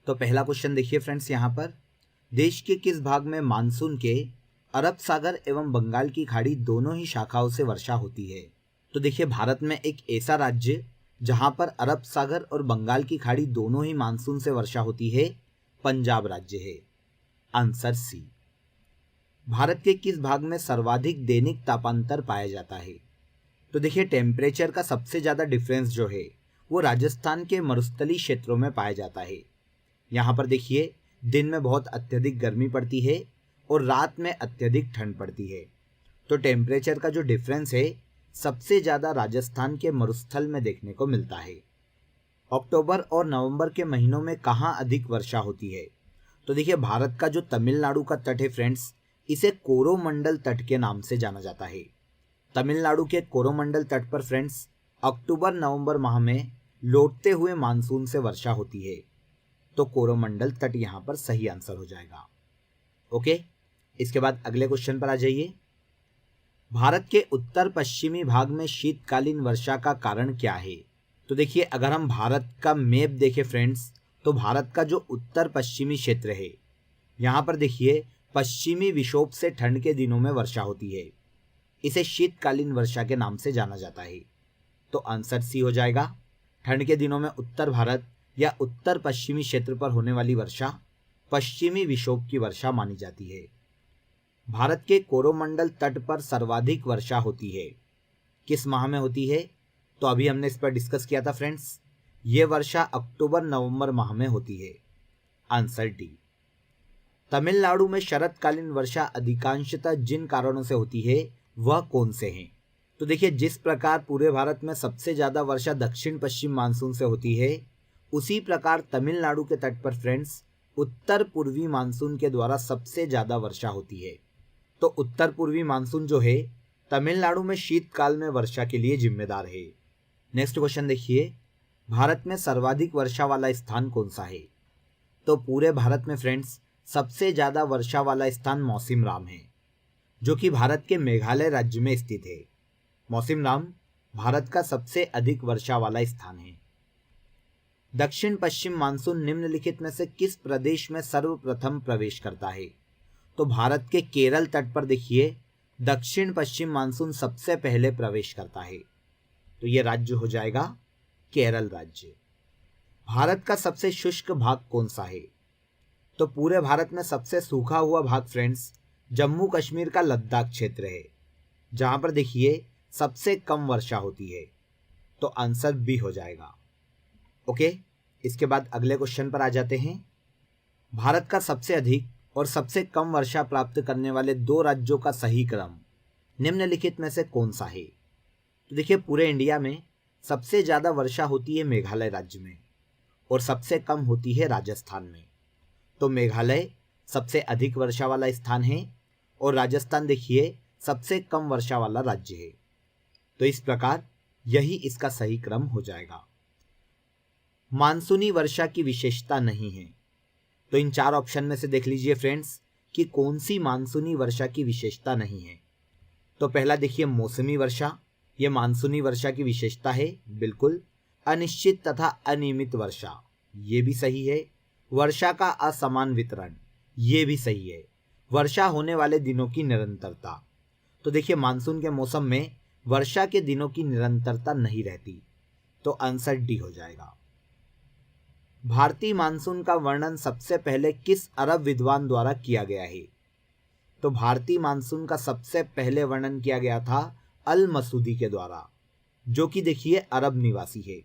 तो पहला क्वेश्चन देखिए फ्रेंड्स, यहाँ पर देश के किस भाग में मानसून के अरब सागर एवं बंगाल की खाड़ी दोनों ही शाखाओं से वर्षा होती है? तो देखिए भारत में एक ऐसा राज्य जहां पर अरब सागर और बंगाल की खाड़ी दोनों ही मानसून से वर्षा होती है, पंजाब राज्य है। आंसर सी। भारत के किस भाग में सर्वाधिक दैनिक तापांतर पाया जाता है? तो देखिए टेम्परेचर का सबसे ज़्यादा डिफरेंस जो है वो राजस्थान के मरुस्थलीय क्षेत्रों में पाया जाता है। यहाँ पर देखिए दिन में बहुत अत्यधिक गर्मी पड़ती है और रात में अत्यधिक ठंड पड़ती है। तो टेम्परेचर का जो डिफरेंस है सबसे ज़्यादा राजस्थान के मरुस्थल में देखने को मिलता है। अक्टूबर और नवंबर के महीनों में कहाँ अधिक वर्षा होती है? तो देखिए भारत का जो तमिलनाडु का तट है फ्रेंड्स, इसे कोरोमंडल तट के नाम से जाना जाता है। तमिलनाडु के कोरोमंडल तट पर फ्रेंड्स अक्टूबर नवंबर माह में लौटते हुए मानसून से वर्षा होती है। तो कोरोमंडल तट यहाँ पर सही आंसर हो जाएगा। ओके, इसके बाद अगले क्वेश्चन पर आ जाइए। भारत के उत्तर पश्चिमी भाग में शीतकालीन वर्षा का कारण क्या है? तो देखिए अगर हम भारत का मैप देखें फ्रेंड्स, तो भारत का जो उत्तर पश्चिमी क्षेत्र है, यहाँ पर देखिए पश्चिमी विक्षोभ से ठंड के दिनों में वर्षा होती है। इसे शीतकालीन वर्षा के नाम से जाना जाता है। तो आंसर सी हो जाएगा। ठंड के दिनों में उत्तर भारत या उत्तर पश्चिमी क्षेत्र पर होने वाली वर्षा पश्चिमी विक्षोभ की वर्षा मानी जाती है। भारत के कोरोमंडल तट पर सर्वाधिक वर्षा होती है, किस माह में होती है? तो अभी हमने इस पर डिस्कस किया था फ्रेंड्स, ये वर्षा अक्टूबर नवंबर माह में होती है। Answer D. तमिलनाडु में शरतकालीन वर्षा अधिकांशतः जिन कारणों से होती है वह कौन से हैं? तो देखिए जिस प्रकार पूरे भारत में सबसे ज़्यादा वर्षा दक्षिण पश्चिम मानसून से होती है, उसी प्रकार तमिलनाडु के तट पर फ्रेंड्स उत्तर पूर्वी मानसून के द्वारा सबसे ज़्यादा वर्षा होती है। तो उत्तर पूर्वी मानसून जो है तमिलनाडु में शीतकाल में वर्षा के लिए जिम्मेदार है। नेक्स्ट क्वेश्चन देखिए, भारत में सर्वाधिक वर्षा वाला स्थान कौन सा है? तो पूरे भारत में फ्रेंड्स सबसे ज़्यादा वर्षा वाला स्थान मौसिनराम है, जो कि भारत के मेघालय राज्य में स्थित है। मौसिनराम भारत का सबसे अधिक वर्षा वाला स्थान है। दक्षिण पश्चिम मानसून निम्नलिखित में से किस प्रदेश में सर्वप्रथम प्रवेश करता है? तो भारत के केरल तट पर देखिए दक्षिण पश्चिम मानसून सबसे पहले प्रवेश करता है। तो यह राज्य हो जाएगा केरल राज्य। भारत का सबसे शुष्क भाग कौन सा है? तो पूरे भारत में सबसे सूखा हुआ भाग फ्रेंड्स जम्मू कश्मीर का लद्दाख क्षेत्र है, जहां पर देखिए सबसे कम वर्षा होती है। तो आंसर बी हो जाएगा। ओके, इसके बाद अगले क्वेश्चन पर आ जाते हैं। भारत का सबसे अधिक और सबसे कम वर्षा प्राप्त करने वाले दो राज्यों का सही क्रम निम्नलिखित में से कौन सा है? तो देखिए पूरे इंडिया में सबसे ज़्यादा वर्षा होती है मेघालय राज्य में और सबसे कम होती है राजस्थान में। तो मेघालय सबसे अधिक वर्षा वाला स्थान है और राजस्थान देखिए सबसे कम वर्षा वाला राज्य है। तो इस प्रकार यही इसका सही क्रम हो जाएगा। मानसूनी वर्षा की विशेषता नहीं है। तो इन चार ऑप्शन में से देख लीजिए फ्रेंड्स कि कौन सी मानसूनी वर्षा की विशेषता नहीं है। तो पहला देखिए मौसमी वर्षा, ये मानसूनी वर्षा की विशेषता है बिल्कुल। अनिश्चित तथा अनियमित वर्षा, ये भी सही है। वर्षा का असमान वितरण, ये भी सही है। वर्षा होने वाले दिनों की निरंतरता, तो देखिए मानसून के मौसम में वर्षा के दिनों की निरंतरता नहीं रहती। तो आंसर डी हो जाएगा। भारतीय मानसून का वर्णन सबसे पहले किस अरब विद्वान द्वारा किया गया है? तो भारतीय मानसून का सबसे पहले वर्णन किया गया था अल मसूदी के द्वारा, जो कि देखिए अरब निवासी है,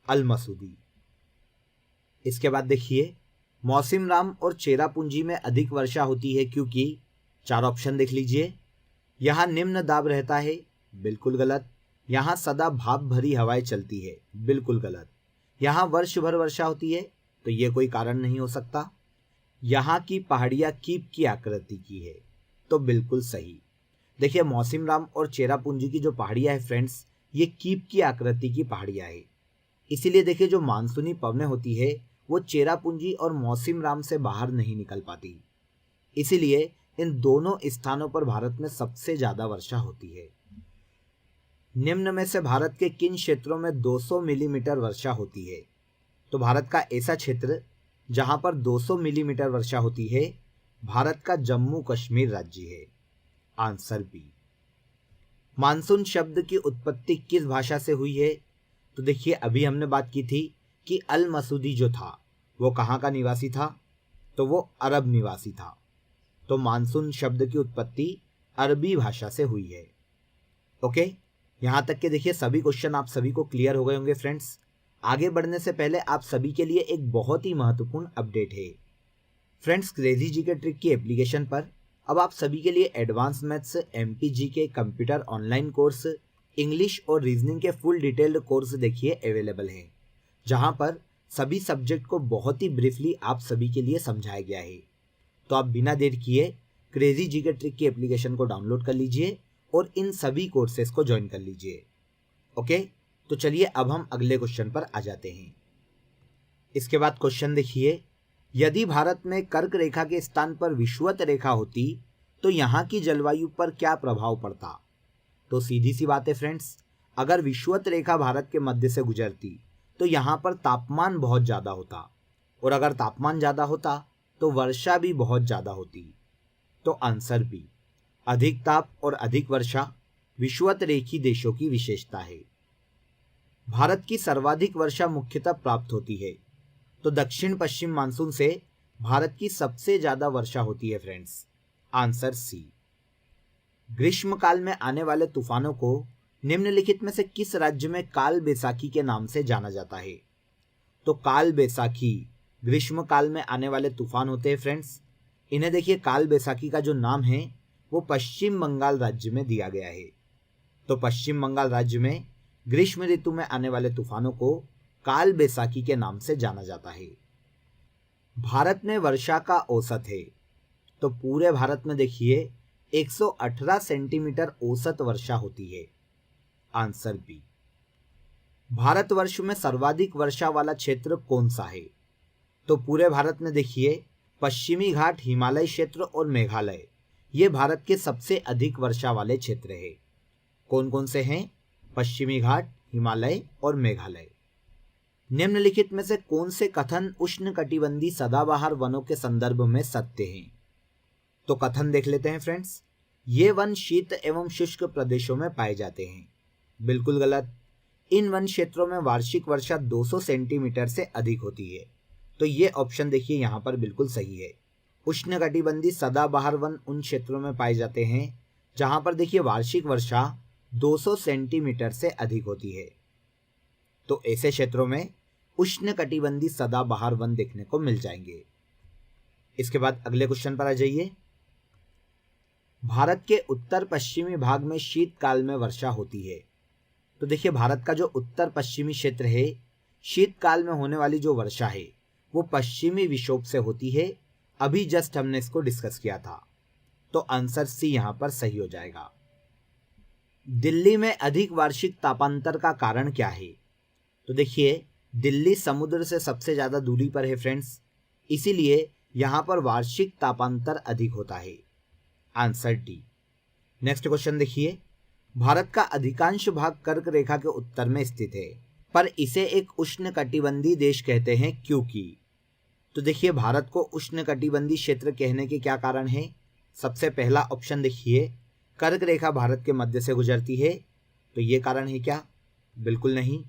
अल मसूदी। इसके बाद देखिए मौसिनराम और चेरापूंजी में अधिक वर्षा होती है क्योंकि, चार ऑप्शन देख लीजिए। यहाँ निम्न दाब रहता है, बिल्कुल गलत। यहाँ सदा भाप भरी हवाएं चलती है, बिल्कुल गलत। यहाँ वर्ष भर वर्षा होती है, तो ये कोई कारण नहीं हो सकता। यहाँ की पहाड़ियाँ कीप की आकृति की है, तो बिल्कुल सही। देखिए मौसिनराम और चेरापूंजी की जो पहाड़ियाँ है फ्रेंड्स, ये कीप की आकृति की पहाड़ियाँ है। इसीलिए देखिए जो मानसूनी पवनें होती है वो चेरापूंजी और मौसिनराम से बाहर नहीं निकल पाती। इसीलिए इन दोनों स्थानों पर भारत में सबसे ज़्यादा वर्षा होती है। निम्न में से भारत के किन क्षेत्रों में 200 मिलीमीटर वर्षा होती है? तो भारत का ऐसा क्षेत्र जहां पर 200 मिलीमीटर वर्षा होती है, भारत का जम्मू कश्मीर राज्य है। Answer B. मानसून शब्द की उत्पत्ति किस भाषा से हुई है? तो देखिए, अभी हमने बात की थी कि अल मसूदी जो था वो कहाँ का निवासी था, तो वो अरब निवासी था। तो मानसून शब्द की उत्पत्ति अरबी भाषा से हुई है। ओके, यहाँ तक के देखिए सभी क्वेश्चन आप सभी को क्लियर हो गए होंगे फ्रेंड्स। आगे बढ़ने से पहले आप सभी के लिए एक बहुत ही महत्वपूर्ण अपडेट है फ्रेंड्स। क्रेजी जीके ट्रिक की एप्लीकेशन पर अब आप सभी के लिए एडवांस मैथ्स, एमपीजी के कंप्यूटर ऑनलाइन कोर्स, इंग्लिश और रीजनिंग के फुल डिटेल्ड कोर्स देखिए अवेलेबल है, जहां पर सभी सब्जेक्ट को बहुत ही ब्रीफली आप सभी के लिए समझाया गया है। तो आप बिना देर किए क्रेजी जीके ट्रिक की एप्लीकेशन को डाउनलोड कर लीजिए और इन सभी कोर्सेज को ज्वाइन कर लीजिए। ओके, तो चलिए अब हम अगले क्वेश्चन पर आ जाते हैं। इसके बाद क्वेश्चन देखिए, यदि भारत में कर्क रेखा के स्थान पर विषुवत रेखा होती तो यहाँ की जलवायु पर क्या प्रभाव पड़ता? तो सीधी सी बात है फ्रेंड्स, अगर विषुवत रेखा भारत के मध्य से गुजरती तो यहाँ पर तापमान बहुत ज़्यादा होता, और अगर तापमान ज़्यादा होता तो वर्षा भी बहुत ज़्यादा होती। तो आंसर बी, अधिक ताप और अधिक वर्षा विषुवत रेखी देशों की विशेषता है। भारत की सर्वाधिक वर्षा मुख्यतः प्राप्त होती है, तो दक्षिण पश्चिम मानसून से भारत की सबसे ज्यादा वर्षा होती है फ्रेंड्स। Answer C. ग्रीष्मकाल में आने वाले तूफानों को निम्नलिखित में से किस राज्य में काल बैसाखी के नाम से जाना जाता है? तो काल बैसाखी ग्रीष्मकाल में आने वाले तूफान होते हैं फ्रेंड्स। इन्हें देखिए, काल बैसाखी का जो नाम है वो पश्चिम बंगाल राज्य में दिया गया है। तो पश्चिम बंगाल राज्य में ग्रीष्म ऋतु में आने वाले तूफानों को काल बैसाखी के नाम से जाना जाता है। भारत में वर्षा का औसत है, तो पूरे भारत में देखिए 118 सेंटीमीटर औसत वर्षा होती है। Answer B. भारतवर्ष में सर्वाधिक वर्षा वाला क्षेत्र कौन सा है? तो पूरे भारत में देखिए पश्चिमी घाट, हिमालय क्षेत्र और मेघालय, ये भारत के सबसे अधिक वर्षा वाले क्षेत्र है। कौन कौन से हैं? पश्चिमी घाट, हिमालय और मेघालय। निम्नलिखित में से कौन से कथन उष्णकटिबंधीय सदाबहार वनों के संदर्भ में सत्य हैं? तो कथन देख लेते हैं फ्रेंड्स। ये वन शीत एवं शुष्क प्रदेशों में पाए जाते हैं। बिल्कुल गलत। इन वन क्षेत्रों में वार्षिक वर्षा 200 सेंटीमीटर से अधिक होती है। तो ये ऑप्शन देखिए यहाँ पर बिल्कुल सही है। उष्णकटिबंधीय सदाबहार वन उन क्षेत्रों में पाए जाते हैं जहाँ पर देखिए वार्षिक वर्षा 200 सेंटीमीटर से अधिक होती है। तो ऐसे क्षेत्रों में उष्णकटिबंधीय सदाबहार वन देखने को मिल जाएंगे। इसके बाद अगले क्वेश्चन पर आ जाइए। भारत के उत्तर पश्चिमी भाग में शीतकाल में वर्षा होती है। तो देखिए, भारत का जो उत्तर पश्चिमी क्षेत्र है, शीतकाल में होने वाली जो वर्षा है वो पश्चिमी विक्षोभ से होती है। अभी जस्ट हमने इसको डिस्कस किया था। तो आंसर सी यहां पर सही हो जाएगा। दिल्ली में अधिक वार्षिक तापांतर का कारण क्या है? तो देखिए, दिल्ली समुद्र से सबसे ज़्यादा दूरी पर है फ्रेंड्स, इसीलिए यहाँ पर वार्षिक तापांतर अधिक होता है। Answer D. नेक्स्ट क्वेश्चन देखिए। भारत का अधिकांश भाग कर्क रेखा के उत्तर में स्थित है, पर इसे एक उष्णकटिबंधीय देश कहते हैं क्योंकि? तो देखिए, भारत को उष्णकटिबंधीय क्षेत्र कहने के क्या कारण है? सबसे पहला ऑप्शन देखिए, कर्क रेखा भारत के मध्य से गुजरती है, तो ये कारण है क्या? बिल्कुल नहीं।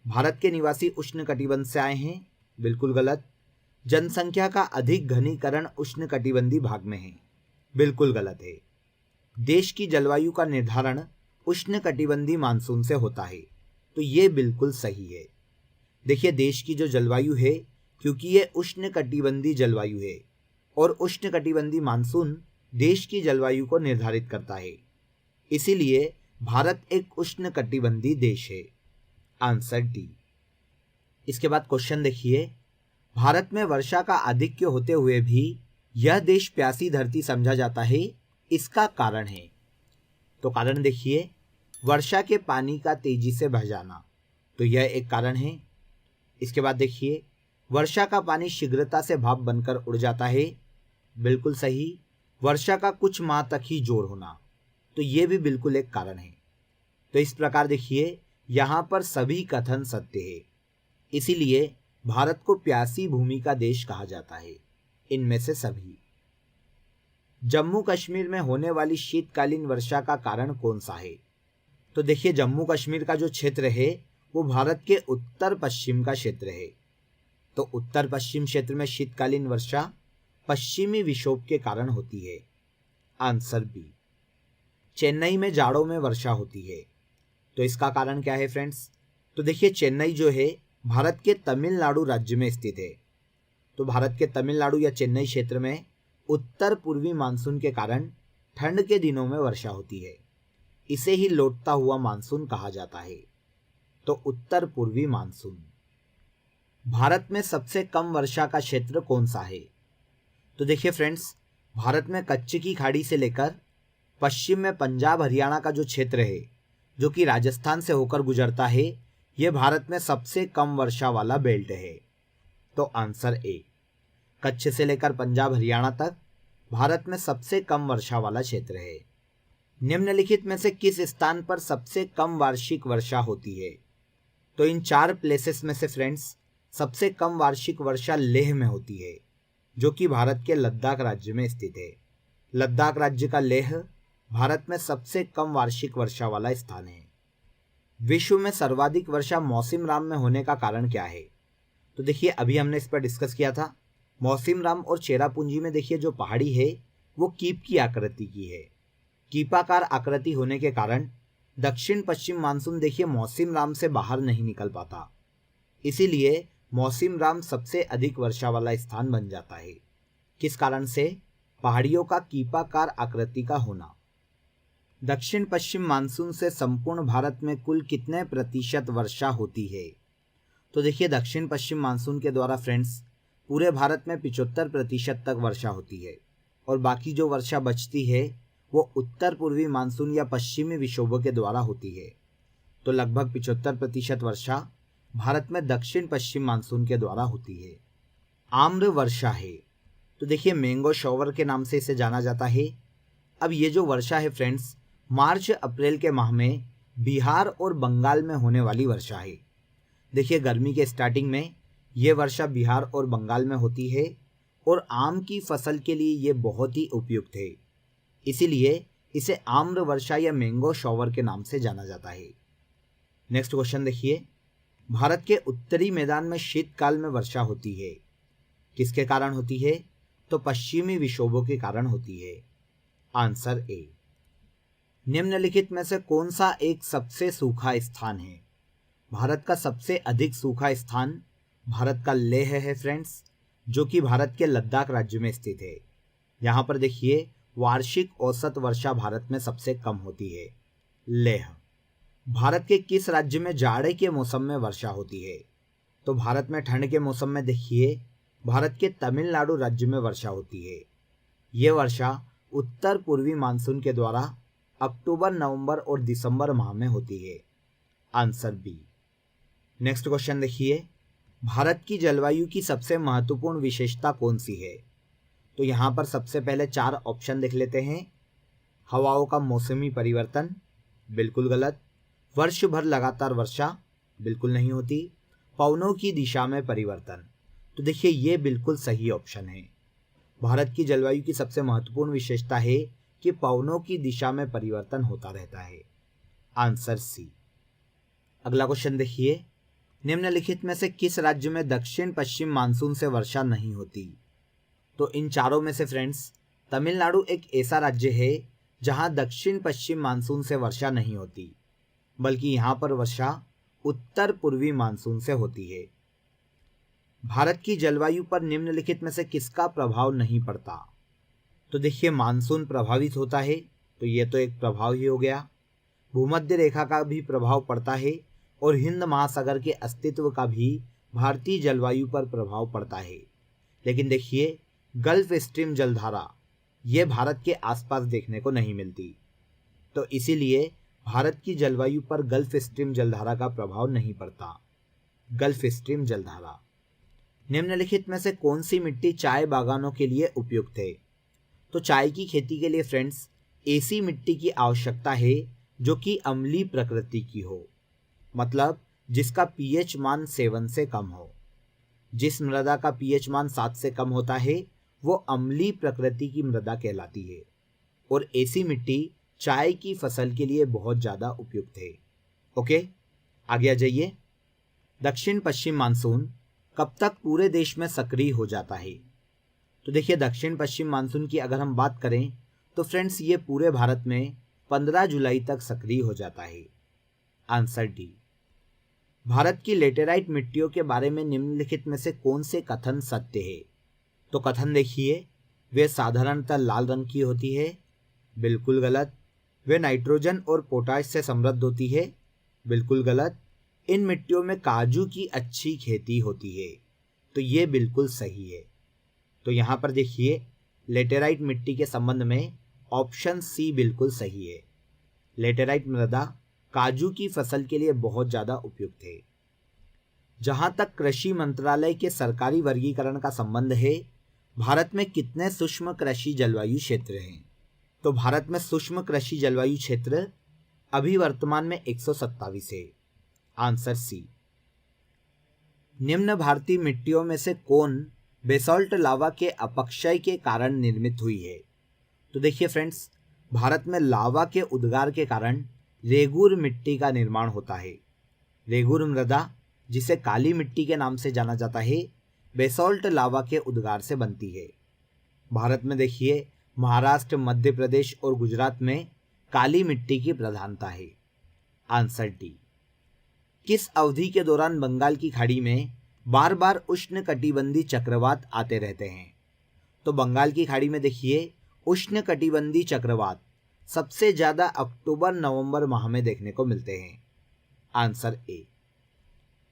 भारत के निवासी उष्णकटिबंध से आए हैं, बिल्कुल गलत। जनसंख्या का अधिक घनीकरण उष्णकटिबंधीय भाग में है, बिल्कुल गलत है। देश की जलवायु का निर्धारण उष्णकटिबंधीय मानसून से होता है, तो ये बिल्कुल सही है। देखिए, देश की जो जलवायु है, क्योंकि ये उष्णकटिबंधीय जलवायु है और उष्णकटिबंधीय मानसून देश की जलवायु को निर्धारित करता है, इसीलिए भारत एक उष्णकटिबंधीय देश है। Answer D. इसके बाद क्वेश्चन देखिए। भारत में वर्षा का आधिक्य होते हुए भी यह देश प्यासी धरती समझा जाता है, इसका कारण है? तो कारण देखिए, वर्षा के पानी का तेजी से बह जाना, तो यह एक कारण है। इसके बाद देखिए, वर्षा का पानी शीघ्रता से भाप बनकर उड़ जाता है, बिल्कुल सही। वर्षा का कुछ माह तक ही जोर होना, तो ये भी बिल्कुल एक कारण है। तो इस प्रकार देखिए, यहाँ पर सभी कथन सत्य है, इसीलिए भारत को प्यासी भूमि का देश कहा जाता है? इनमें से सभी। जम्मू कश्मीर में होने वाली शीतकालीन वर्षा का कारण कौन सा है? तो देखिए, जम्मू कश्मीर का जो क्षेत्र है वो भारत के उत्तर पश्चिम का क्षेत्र है। तो उत्तर पश्चिम क्षेत्र में शीतकालीन वर्षा पश्चिमी विक्षोभ के कारण होती है। Answer B. चेन्नई में जाड़ों में वर्षा होती है, तो इसका कारण क्या है फ्रेंड्स? तो देखिए, चेन्नई जो है भारत के तमिलनाडु राज्य में स्थित है। तो भारत के तमिलनाडु या चेन्नई क्षेत्र में उत्तर पूर्वी मानसून के कारण ठंड के दिनों में वर्षा होती है। इसे ही लौटता हुआ मानसून कहा जाता है। तो उत्तर पूर्वी मानसून। भारत में सबसे कम वर्षा का क्षेत्र कौन सा है? तो देखिए फ्रेंड्स, भारत में कच्छ की खाड़ी से लेकर पश्चिम में पंजाब हरियाणा का जो क्षेत्र है, जो कि राजस्थान से होकर गुजरता है, यह भारत में सबसे कम वर्षा वाला बेल्ट है। तो आंसर ए। कच्छ से लेकर पंजाब हरियाणा तक भारत में सबसे कम वर्षा वाला क्षेत्र है। निम्नलिखित में से किस स्थान पर सबसे कम वार्षिक वर्षा होती है? तो इन 4 प्लेसेस में से फ्रेंड्स सबसे कम वार्षिक वर्षा लेह में होती है, जो कि भारत के लद्दाख राज्य में स्थित है। लद्दाख राज्य का लेह भारत में सबसे कम वार्षिक वर्षा वाला स्थान है। विश्व में सर्वाधिक वर्षा मौसिनराम में होने का कारण क्या है? तो देखिए, अभी हमने इस पर डिस्कस किया था। मौसिनराम और चेरापूंजी में देखिए जो पहाड़ी है वो कीप की आकृति की है। कीपाकार आकृति होने के कारण दक्षिण पश्चिम मानसून देखिए मौसिनराम से बाहर नहीं निकल पाता, इसीलिए मौसिनराम सबसे अधिक वर्षा वाला स्थान बन जाता है। किस कारण से? पहाड़ियों का कीपाकार आकृति का होना। दक्षिण पश्चिम मानसून से संपूर्ण भारत में कुल कितने प्रतिशत वर्षा होती है? तो देखिए, दक्षिण पश्चिम मानसून के द्वारा फ्रेंड्स पूरे भारत में 75% तक वर्षा होती है, और बाकी जो वर्षा बचती है वो उत्तर पूर्वी मानसून या पश्चिमी विक्षोभों के द्वारा होती है। तो लगभग 75% वर्षा भारत में दक्षिण पश्चिम मानसून के द्वारा होती है। आम्र वर्षा है, तो देखिए मैंगो शॉवर के नाम से इसे जाना जाता है। अब ये जो वर्षा है फ्रेंड्स, मार्च अप्रैल के माह में बिहार और बंगाल में होने वाली वर्षा है। देखिए, गर्मी के स्टार्टिंग में ये वर्षा बिहार और बंगाल में होती है, और आम की फसल के लिए ये बहुत ही उपयुक्त है, इसीलिए इसे आम्र वर्षा या मैंगो शॉवर के नाम से जाना जाता है। नेक्स्ट क्वेश्चन देखिए, भारत के उत्तरी मैदान में शीतकाल में वर्षा होती है, किसके कारण होती है? तो पश्चिमी विक्षोभों के कारण होती है। Answer A. निम्नलिखित में से कौन सा एक सबसे सूखा स्थान है? भारत का सबसे अधिक सूखा स्थान भारत का लेह है फ्रेंड्स, जो कि भारत के लद्दाख राज्य में स्थित है। यहाँ पर देखिए वार्षिक औसत वर्षा भारत में सबसे कम होती है। लेह। भारत के किस राज्य में जाड़े के मौसम में वर्षा होती है? तो भारत में ठंड के मौसम में देखिए भारत के तमिलनाडु राज्य में वर्षा होती है। ये वर्षा उत्तर पूर्वी मानसून के द्वारा अक्टूबर, नवंबर और दिसंबर माह में होती है। Answer B. नेक्स्ट क्वेश्चन देखिए, भारत की जलवायु की सबसे महत्वपूर्ण विशेषता कौन सी है? तो यहाँ पर सबसे पहले 4 ऑप्शन देख लेते हैं। हवाओं का मौसमी परिवर्तन, बिल्कुल गलत। वर्ष भर लगातार वर्षा, बिल्कुल नहीं होती। पवनों की दिशा में परिवर्तन, तो देखिए ये बिल्कुल सही ऑप्शन है। भारत की जलवायु की सबसे महत्वपूर्ण विशेषता है कि पवनों की दिशा में परिवर्तन होता रहता है। Answer C. अगला क्वेश्चन देखिए, निम्नलिखित में से किस राज्य में दक्षिण पश्चिम मानसून से वर्षा नहीं होती? तो इन चारों में से फ्रेंड्स तमिलनाडु एक ऐसा राज्य है जहां दक्षिण पश्चिम मानसून से वर्षा नहीं होती, बल्कि यहां पर वर्षा उत्तर पूर्वी मानसून से होती है। भारत की जलवायु पर निम्नलिखित में से किसका प्रभाव नहीं पड़ता? तो देखिए मानसून प्रभावित होता है, तो ये तो एक प्रभाव ही हो गया। भूमध्य रेखा का भी प्रभाव पड़ता है, और हिंद महासागर के अस्तित्व का भी भारतीय जलवायु पर प्रभाव पड़ता है। लेकिन देखिए गल्फ स्ट्रीम जलधारा ये भारत के आसपास देखने को नहीं मिलती, तो इसीलिए भारत की जलवायु पर गल्फ स्ट्रीम जलधारा का प्रभाव नहीं पड़ता। गल्फ स्ट्रीम जलधारा। निम्नलिखित में से कौन सी मिट्टी चाय बागानों के लिए उपयुक्त है? तो चाय की खेती के लिए फ्रेंड्स ऐसी मिट्टी की आवश्यकता है जो कि अम्लीय प्रकृति की हो, मतलब जिसका पीएच मान 7 से कम हो। जिस मृदा का पीएच मान 7 से कम होता है वो अम्लीय प्रकृति की मृदा कहलाती है। और ऐसी मिट्टी चाय की फसल के लिए बहुत ज़्यादा उपयुक्त है। ओके, आगे आ जाइए। दक्षिण पश्चिम मानसून कब तक पूरे देश में सक्रिय हो जाता है? तो देखिए, दक्षिण पश्चिम मानसून की अगर हम बात करें तो फ्रेंड्स ये पूरे भारत में 15 जुलाई तक सक्रिय हो जाता है। Answer D. भारत की लेटेराइट मिट्टियों के बारे में निम्नलिखित में से कौन से कथन सत्य है? तो कथन देखिए, वे साधारणतः लाल रंग की होती है, बिल्कुल गलत। वे नाइट्रोजन और पोटाश से समृद्ध होती है, बिल्कुल गलत। इन मिट्टियों में काजू की अच्छी खेती होती है, तो ये बिल्कुल सही है। तो यहाँ पर देखिए, लेटेराइट मिट्टी के संबंध में ऑप्शन सी बिल्कुल सही है। लेटेराइट मृदा काजू की फसल के लिए बहुत ज़्यादा उपयुक्त है। जहाँ तक कृषि मंत्रालय के सरकारी वर्गीकरण का संबंध है, भारत में कितने सूक्ष्म कृषि जलवायु क्षेत्र हैं? तो भारत में सूक्ष्म कृषि जलवायु क्षेत्र अभी वर्तमान में 127 है। Answer C. निम्न भारतीय मिट्टियों में से कौन बेसॉल्ट लावा के अपक्षय के कारण निर्मित हुई है? तो देखिए फ्रेंड्स, भारत में लावा के उद्गार के कारण रेगूर मिट्टी का निर्माण होता है। रेगूर मृदा, जिसे काली मिट्टी के नाम से जाना जाता है, बेसॉल्ट लावा के उद्गार से बनती है। भारत में देखिए, महाराष्ट्र, मध्य प्रदेश और गुजरात में काली मिट्टी की प्रधानता है। Answer D. किस अवधि के दौरान बंगाल की खाड़ी में बार बार उष्णकटिबंधीय चक्रवात आते रहते हैं? तो बंगाल की खाड़ी में देखिए, उष्णकटिबंधीय चक्रवात सबसे ज्यादा अक्टूबर-नवंबर माह में देखने को मिलते हैं। Answer A.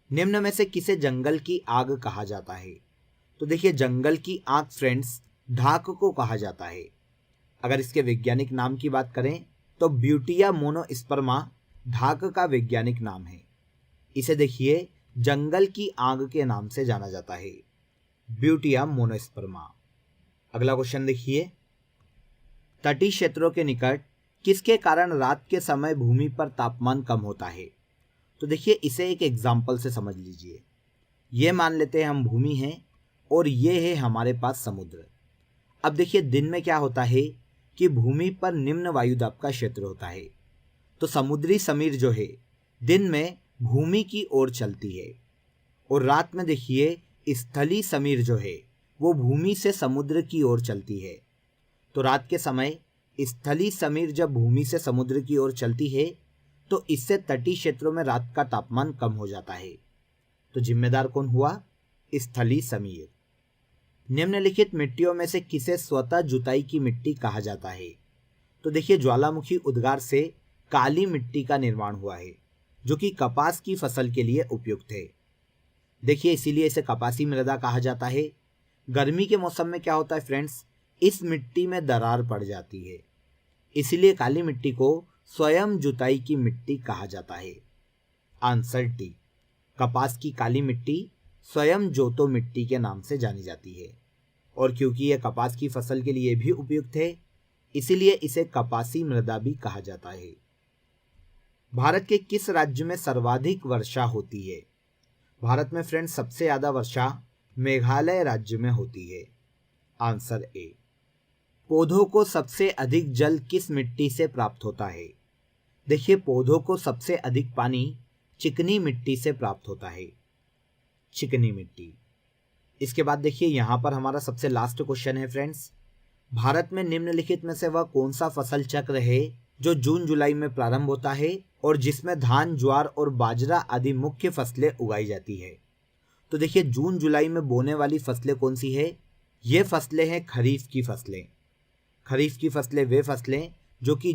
निम्न में से किसे जंगल की आग कहा जाता है? तो देखिए, जंगल की आग फ्रेंड्स ढाक को कहा जाता है। अगर इसके वैज्ञानिक नाम की बात करें तो ब्यूटिया मोनोस्पर्मा ढाक का वैज्ञानिक नाम है। इसे देखिए, जंगल की आग के नाम से जाना जाता है, ब्यूटिया मोनोस्पर्मा। अगला क्वेश्चन देखिए, तटीय क्षेत्रों के निकट किसके कारण रात के समय भूमि पर तापमान कम होता है? तो देखिए, इसे एक एग्जाम्पल से समझ लीजिए। ये मान लेते हैं हम भूमि हैं और ये है हमारे पास समुद्र। अब देखिए, दिन में क्या होता है कि भूमि पर निम्न वायुदाब का क्षेत्र होता है, तो समुद्री समीर जो है दिन में भूमि की ओर चलती है, और रात में देखिए स्थलीय समीर जो है वो भूमि से समुद्र की ओर चलती है। तो रात के समय स्थलीय समीर जब भूमि से समुद्र की ओर चलती है तो इससे तटीय क्षेत्रों में रात का तापमान कम हो जाता है। तो जिम्मेदार कौन हुआ? स्थलीय समीर। निम्नलिखित मिट्टियों में से किसे स्वतः जुताई की मिट्टी कहा जाता है? तो देखिए, ज्वालामुखी उद्गार से काली मिट्टी का निर्माण हुआ है, जो कि कपास की फसल के लिए उपयुक्त है। देखिए, इसीलिए इसे कपासी मृदा कहा जाता है। गर्मी के मौसम में क्या होता है फ्रेंड्स, इस मिट्टी में दरार पड़ जाती है, इसलिए काली मिट्टी को स्वयं जुताई की मिट्टी कहा जाता है। Answer D. कपास की काली मिट्टी स्वयं जोतो मिट्टी के नाम से जानी जाती है, और क्योंकि यह कपास की फसल के लिए भी उपयुक्त है, इसीलिए इसे कपासी मृदा भी कहा जाता है। भारत के किस राज्य में सर्वाधिक वर्षा होती है? भारत में फ्रेंड्स सबसे ज्यादा वर्षा मेघालय राज्य में होती है। Answer A. पौधों को सबसे अधिक जल किस मिट्टी से प्राप्त होता है? देखिए, पौधों को सबसे अधिक पानी चिकनी मिट्टी से प्राप्त होता है, चिकनी मिट्टी। इसके बाद देखिए, यहाँ पर हमारा सबसे लास्ट क्वेश्चन है फ्रेंड्स, भारत में निम्नलिखित में से वह कौन सा फसल चक्र है जो जून जुलाई में प्रारंभ होता है और जिसमें धान, ज्वार और बाजरा आदि मुख्य फसलें उगाई जाती है? तो देखिए, जून जुलाई में बोने वाली फसलें कौन सी है? ये फसलें हैं खरीफ की फसलें। खरीफ की फसलें वे फसलें जो कि